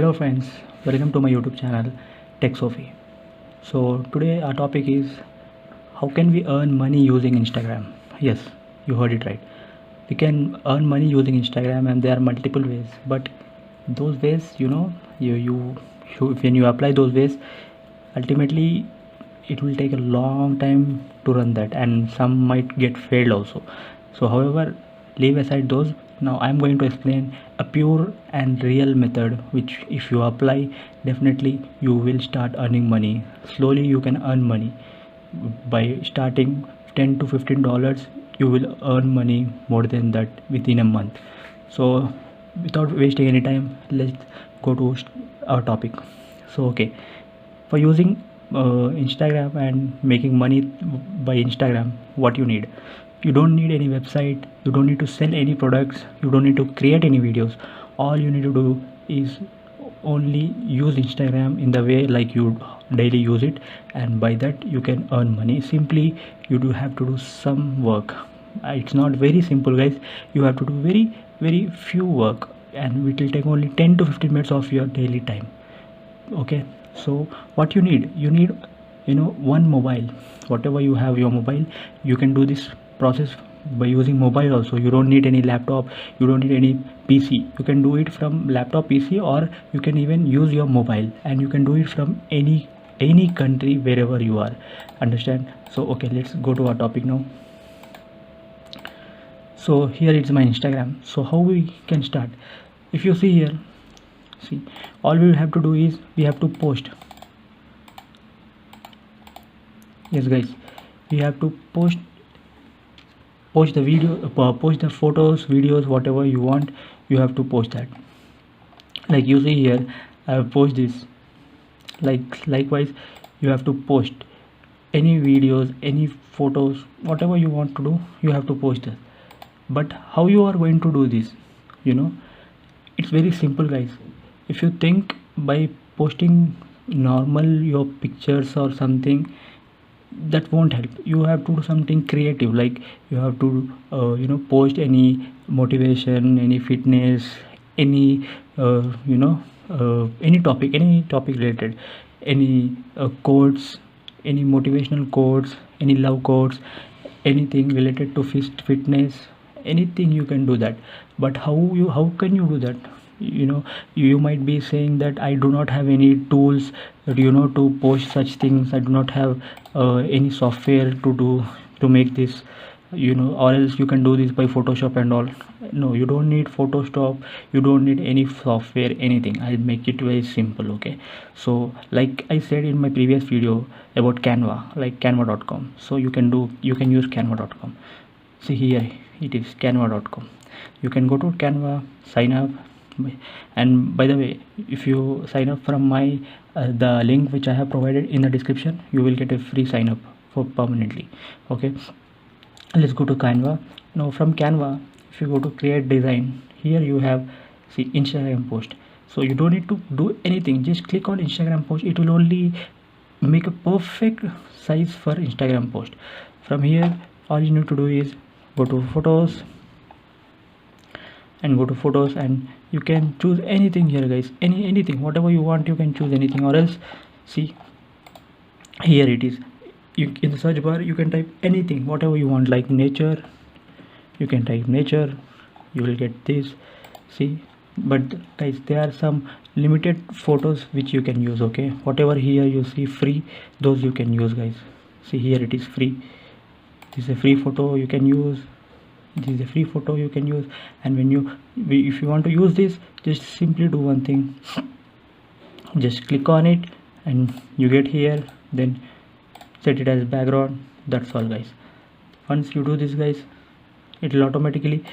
Hello friends, welcome to my YouTube channel Tech Sophie. So today our topic is how can we earn money using Instagram? Yes, you heard it right. We can earn money using Instagram and there are multiple ways, but those ways, when you apply those ways, ultimately it will take a long time to run that and some might get failed also. So however, leave aside those. Now I'm going to explain a pure and real method which if you apply, definitely you will start earning money. Slowly you can earn money by starting $10 to $15. You will earn money more than that within a month. So without wasting any time, let's go to our topic. So okay, for using Instagram and making money by Instagram, what you don't need any website, you don't need to sell any products, you don't need to create any videos. All you need to do is only use Instagram in the way like you daily use it, and by that you can earn money. Simply you do have to do some work. It's not very simple guys, you have to do very few work and it will take only 10 to 15 minutes of your daily time. Okay, so what you need one mobile. Whatever you have your mobile, you can do this process by using mobile also. You don't need any laptop, you don't need any PC. You can do it from laptop, PC, or you can even use your mobile and you can do it from any country wherever you are. Understand? So okay, let's go to our topic now. So here it's my Instagram. So how we can start? If you see here, see, all we have to do is we have to post. Yes guys, we have to post the video, post the photos, videos, whatever you want, you have to post that. Like you see here, I have post this. Likewise you have to post any videos, any photos, whatever you want to do, you have to post it. But how you are going to do this? It's very simple guys. If you think by posting normal your pictures or something, that won't help. You have to do something creative, like you have to post any motivation, any fitness, any any topic related, any quotes, any motivational quotes, any love quotes, anything related to fitness, anything you can do that. But how can you do that? You might be saying that I do not have any tools to post such things. I do not have any software to make this, or else you can do this by Photoshop and all. No, you don't need Photoshop, you don't need any software, anything. I'll make it very simple. Okay, so like I said in my previous video about Canva, like canva.com. So you can use canva.com. See here it is canva.com. You can go to Canva, sign up, and by the way, if you sign up from my the link which I have provided in the description, you will get a free sign up for permanently. Okay, let's go to Canva. Now from Canva, if you go to create design, here you have, see, Instagram post. So you don't need to do anything, just click on Instagram post. It will only make a perfect size for Instagram post. From here all you need to do is go to photos and you can choose anything here guys, anything, whatever you want, you can choose anything. Or else, see, here it is, in the search bar you can type anything, whatever you want, like nature. You can type nature, you will get this. See, but guys, there are some limited photos which you can use. Okay, whatever here you see free, those you can use guys. See, here it is free. This is a free photo you can use. This is a free photo you can use. And if you want to use this, just simply do one thing, just click on it and you get here, then set it as background. That's all guys. Once you do this guys, it will automatically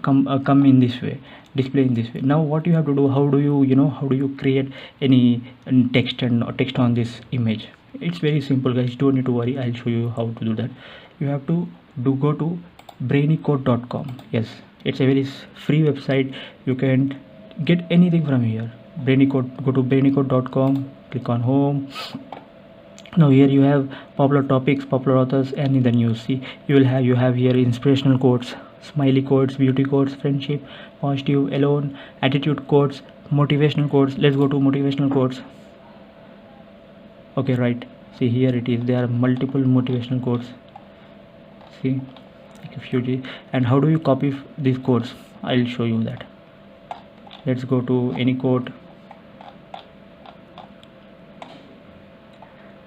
come in this way, display in this way. Now what you have to do, how do you create any text on this image? It's very simple guys, don't need to worry. I'll show you how to do that. You have to go to brainycode.com. yes, it's a very free website. You can get anything from here. Brainycode, go to brainycode.com, click on home. Now here you have popular topics, popular authors, and in the news. See, you have here inspirational quotes, smiley quotes, beauty quotes, friendship, positive, alone, attitude quotes, motivational quotes. Let's go to motivational quotes. Okay, right, see here it is, there are multiple motivational quotes. See, like a few. And how do you copy these quotes? I'll show you that. Let's go to any quote.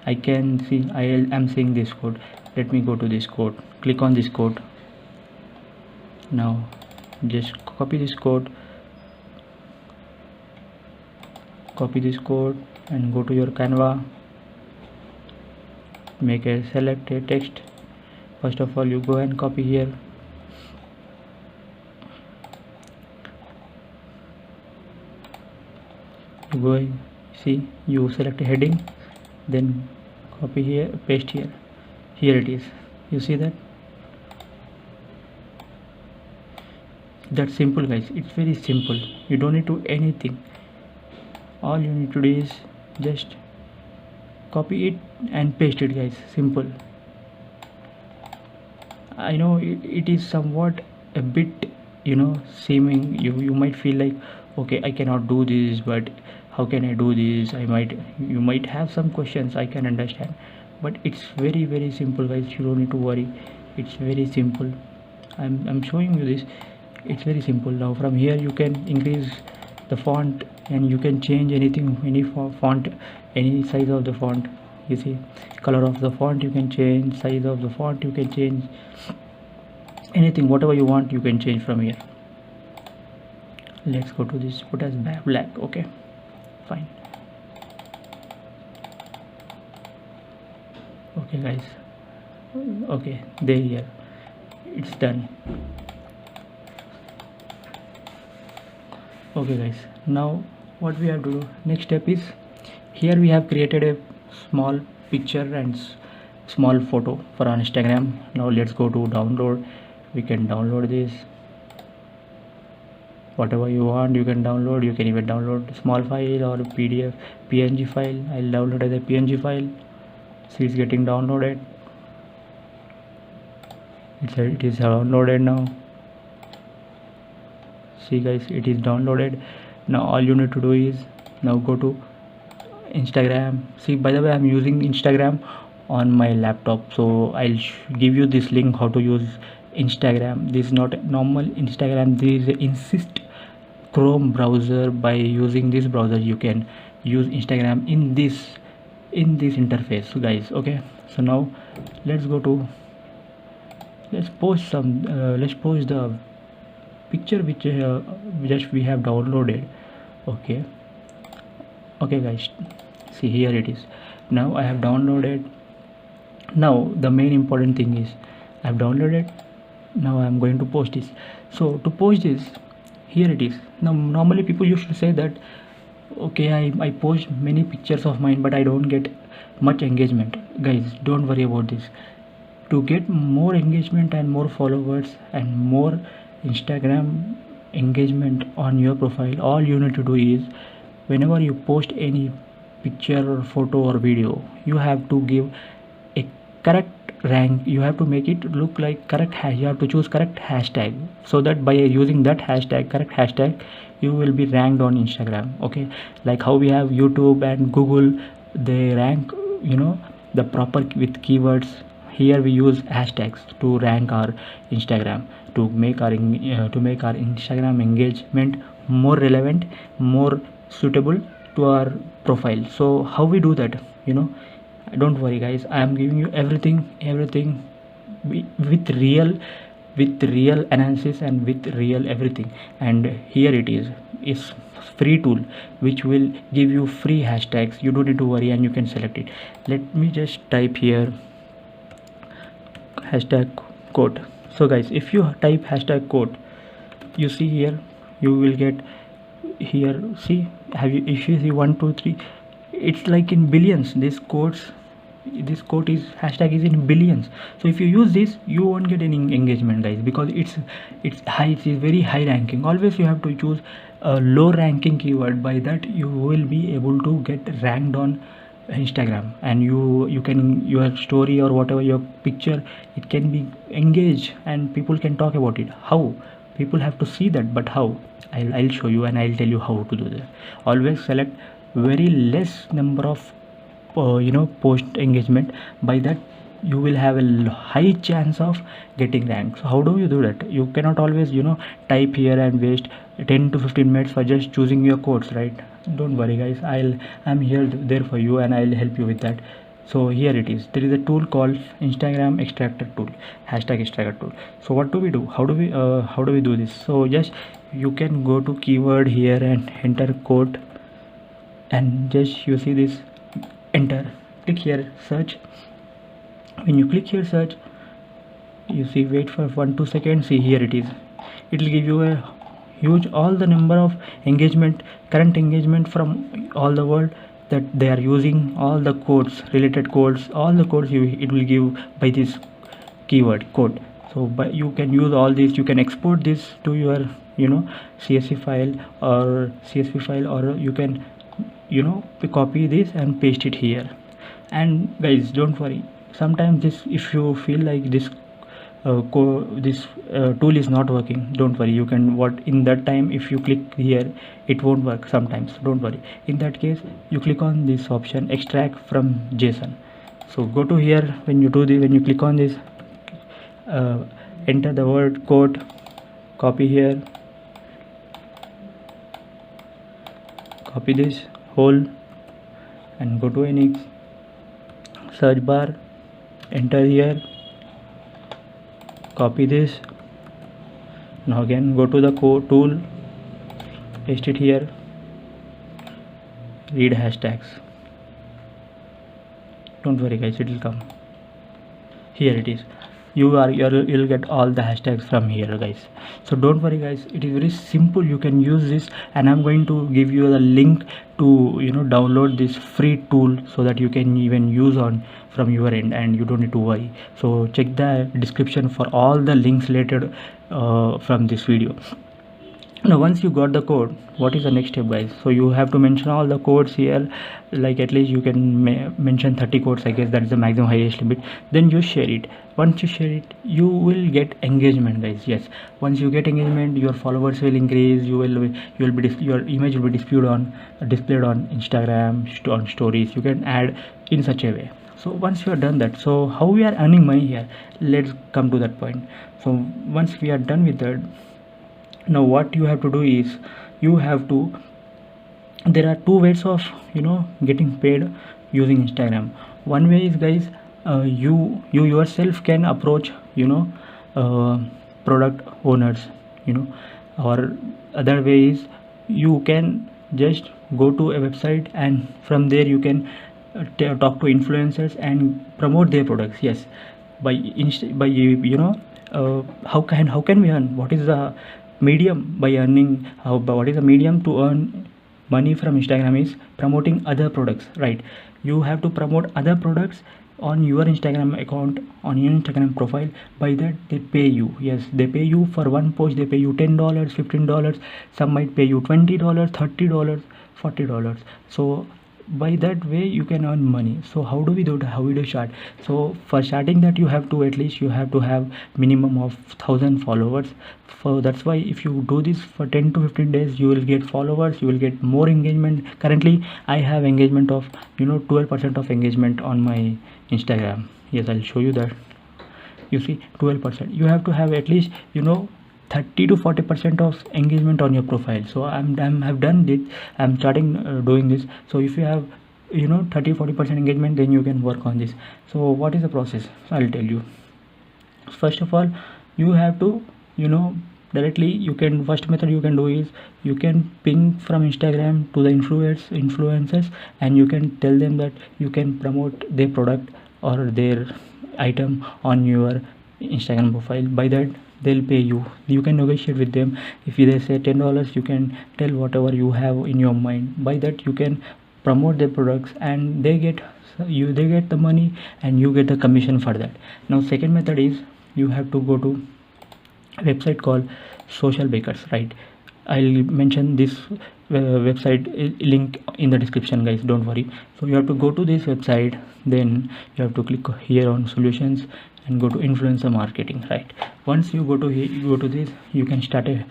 I can see I am seeing this quote. Let me go to this quote, click on this quote. Now just copy this quote, and go to your Canva, select a text. First of all, you go and copy here. You go, see, you select a heading, then copy here, paste here. Here it is. You see that? That's simple, guys. It's very simple. You don't need to do anything. All you need to do is just copy it and paste it, guys. Simple. I know it is somewhat a bit, seeming, you might feel like, okay, I cannot do this, but how can I do this? You might have some questions, I can understand, but it's very, very simple, guys. You don't need to worry. It's very simple. I'm showing you this. It's very simple. Now from here you can increase the font, and you can change anything, any font, any size of the font. You see, color of the font you can change, size of the font you can change, anything, whatever you want you can change from here. Let's go to this, put as black. Okay, fine. Okay, guys. Okay, there, here it's done. Okay, guys, now what we have to do, next step is, here we have created a small picture and small photo for our Instagram. Now let's go to download. We can download this, whatever you want you can download. You can even download small file or PDF, PNG file. I'll download as a PNG file. See, it's getting downloaded. It is downloaded now. See, guys, it is downloaded. Now all you need to do is, now go to Instagram. See, by the way, I'm using Instagram on my laptop, so I'll give you this link how to use Instagram. This is not normal Instagram. This is Insist Chrome browser. By using this browser you can use Instagram in this interface, guys. Okay, so now let's post the picture which just we have downloaded. Okay, guys, see, here it is. Now I have downloaded. Now the main important thing is, I have downloaded. Now I am going to post this. So to post this, here it is. Now normally people used to say that, okay, I post many pictures of mine but I don't get much engagement. Guys, don't worry about this. To get more engagement and more followers and more Instagram engagement on your profile, all you need to do is, whenever you post any picture or photo or video, you have to give a correct rank. You have to make it look like correct you have to choose correct hashtag, so that by using that correct hashtag, you will be ranked on Instagram. Okay, like how we have YouTube and Google, they rank the proper with keywords. Here we use hashtags to rank our Instagram, to make our Instagram engagement more relevant, more suitable to our profile. So how we do that, don't worry, guys. I am giving you everything with real analysis and with real everything. And here it is. It's free tool which will give you free hashtags. You don't need to worry, and you can select it. Let me just type here hashtag quote. So guys, if you type hashtag quote, you see here, you will get here. See, if you see 1 2 3, it's like in billions. This quote is hashtag is in billions. So if you use this, you won't get any engagement, guys, because it's high. It is very high ranking. Always you have to choose a low ranking keyword. By that you will be able to get ranked on Instagram, and you can, your story or whatever, your picture, it can be engaged and people can talk about it. How? people have to see that. But how? I'll show you, and I'll tell you how to do that. Always select very less number of post engagement. By that you will have a high chance of getting ranked. So how do you do that? You cannot always type here and waste 10 to 15 minutes for just choosing your quotes, right? Don't worry guys, I'm here there for you, and I'll help you with that. So here it is. There is a tool called Instagram extractor tool, hashtag extractor tool. So what do we do? How do we do this? So just you can go to keyword here and enter quote, and just you see this, enter, click here, search. When you click here search, you see, wait for 1-2 seconds, see here it is. It will give you a huge all the number of engagement, current engagement from all the world, that they are using all the codes, related codes, all the codes it will give by this keyword code. So but you can use all these. You can export this to your CSV file or CSV file, or you can copy this and paste it here. And guys, don't worry, sometimes this, if you feel like this tool is not working, don't worry, you can, what in that time, if you click here it won't work sometimes, don't worry. In that case, you click on this option, extract from JSON. So go to here. When you click on this, enter the word code, copy here, copy this whole, and go to any search bar, enter here, copy this. Now again go to the code tool, paste it here, read hashtags. Don't worry guys, it will come. Here it is. You'll get all the hashtags from here guys. So don't worry guys, it is very simple. You can use this, and I'm going to give you the link to download this free tool, so that you can even use on from your end, and you don't need to worry. So check the description for all the links related from this video. Now once you got the code, what is the next step guys? So you have to mention all the codes here, like at least you can mention 30 codes, I guess that is the maximum highest limit. Then you share it. Once you share it, you will get engagement guys. Yes, once you get engagement, your followers will increase, your image will be displayed on Instagram, on stories. You can add in such a way. So once you are done that, so how we are earning money here, let's come to that point. So once we are done with that, now what you have to do is, there are two ways of getting paid using Instagram. One way is guys, you yourself can approach product owners, or other way is, you can just go to a website, and from there you can talk to influencers and promote their products. Yes, by how can we earn? What is the medium by earning? What is the medium to earn money from Instagram? Is promoting other products, right? You have to promote other products on your Instagram account, on your Instagram profile. By that they pay you. Yes, they pay you for one post. They pay you $10, $15. Some might pay you $20, $30, $40. So by that way you can earn money. So how do we do that? How we do start? So for starting that, you have to have minimum of 1,000 followers. So that's why if you do this for 10 to 15 days, you will get followers, you will get more engagement. Currently I have engagement of 12% of engagement on my Instagram. Yes, I'll show you that. You see, 12%. You have to have at least 30 to 40% of engagement on your profile. So I've done it. I'm starting doing this. So if you have 30-40% engagement, then you can work on this. So what is the process? I'll tell you. First of all, you have to directly, first method you can do is, you can ping from Instagram to the influencers, and you can tell them that you can promote their product or their item on your Instagram profile. By that they'll pay you. You can negotiate with them. If they say $10, you can tell whatever you have in your mind. By that you can promote their products, and they get the money, and you get the commission for that. Now second method is, you have to go to a website called Social Bakers, right? I'll mention this website link in the description guys, don't worry. So you have to go to this website, then you have to click here on solutions, and go to influencer marketing, right? Once you go to this, you can start a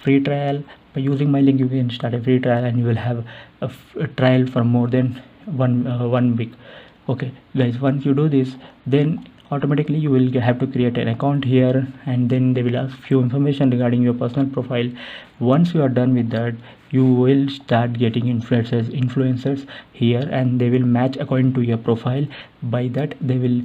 free trial. By using my link, you can start a free trial and you will have a trial for more than one week. Okay guys, once you do this, then automatically you will have to create an account here, and then they will ask few information regarding your personal profile. Once you are done with that, you will start getting influencers here, and they will match according to your profile. By that, they will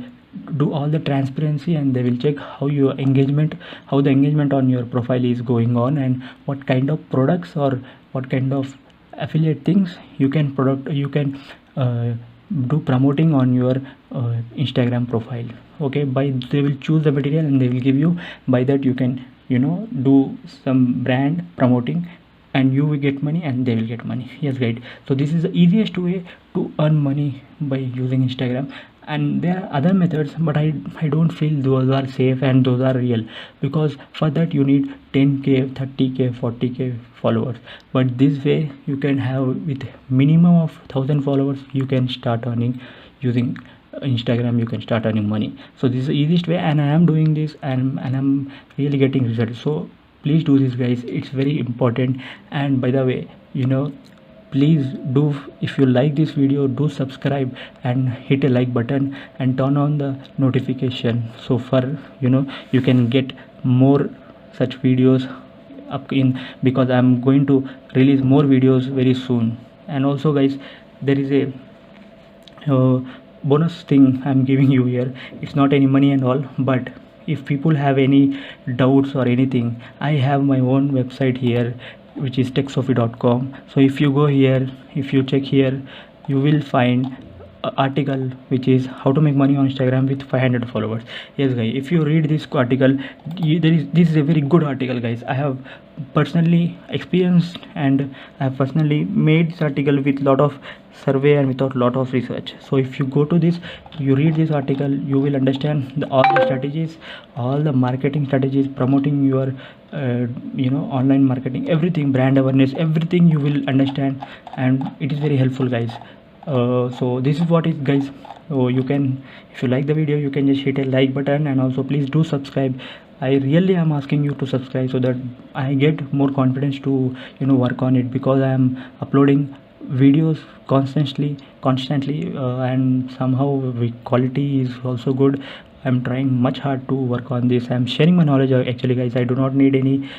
do all the transparency, and they will check how the engagement on your profile is going on, and what kind of products or what kind of affiliate things you can do promoting on your Instagram profile. Okay, they will choose the material and they will give you. By that, you can do some brand promoting, and you will get money and they will get money. Yes, right. So this is the easiest way to earn money by using Instagram. And there are other methods, but I don't feel those are safe and those are real, because for that you need 10k, 30k, 40k followers. But this way, you can have with minimum of 1000 followers, you can start earning using Instagram. You can start earning money. So this is the easiest way, and I am doing this, and I'm really getting results. So please do this, guys. It's very important. And by the way, please do, if you like this video, do subscribe and hit a like button and turn on the notification, so for you can get more such videos up in, because I'm going to release more videos very soon. And also guys, there is a bonus thing I'm giving you here. It's not any money and all, but if people have any doubts or anything, I have my own website here, which is techsofie.com. so if you go here, if you check here, you will find an article which is how to make money on Instagram with 500 followers. Yes guys, if you read this article, this is a very good article, guys. I have personally experienced, and I have personally made this article with lot of survey and without lot of research. So if you go to this, you read this article, you will understand all the strategies, all the marketing strategies, promoting your online marketing, everything, brand awareness, everything you will understand, and it is very helpful, guys. So this is what is, guys. So you can, if you like the video, you can just hit a like button, and also please do subscribe. I really am asking you to subscribe so that I get more confidence to work on it, because I am uploading videos constantly, and somehow the quality is also good. I'm trying much hard to work on this. I'm sharing my knowledge, actually, guys. I do not need any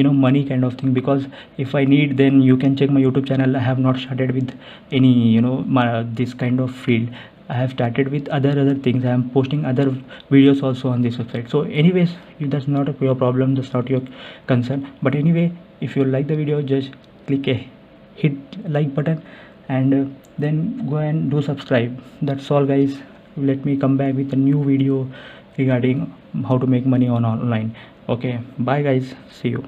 money kind of thing, because if I need, then you can check my YouTube channel. I have not started with any this kind of field. I have started with other things. I am posting other videos also on this website. So anyways, that's not your problem, that's not your concern. But anyway, if you like the video, just click a hit like button, and then go and do subscribe. That's all, guys. Let me come back with a new video regarding how to make money on online. Okay, bye guys, see you.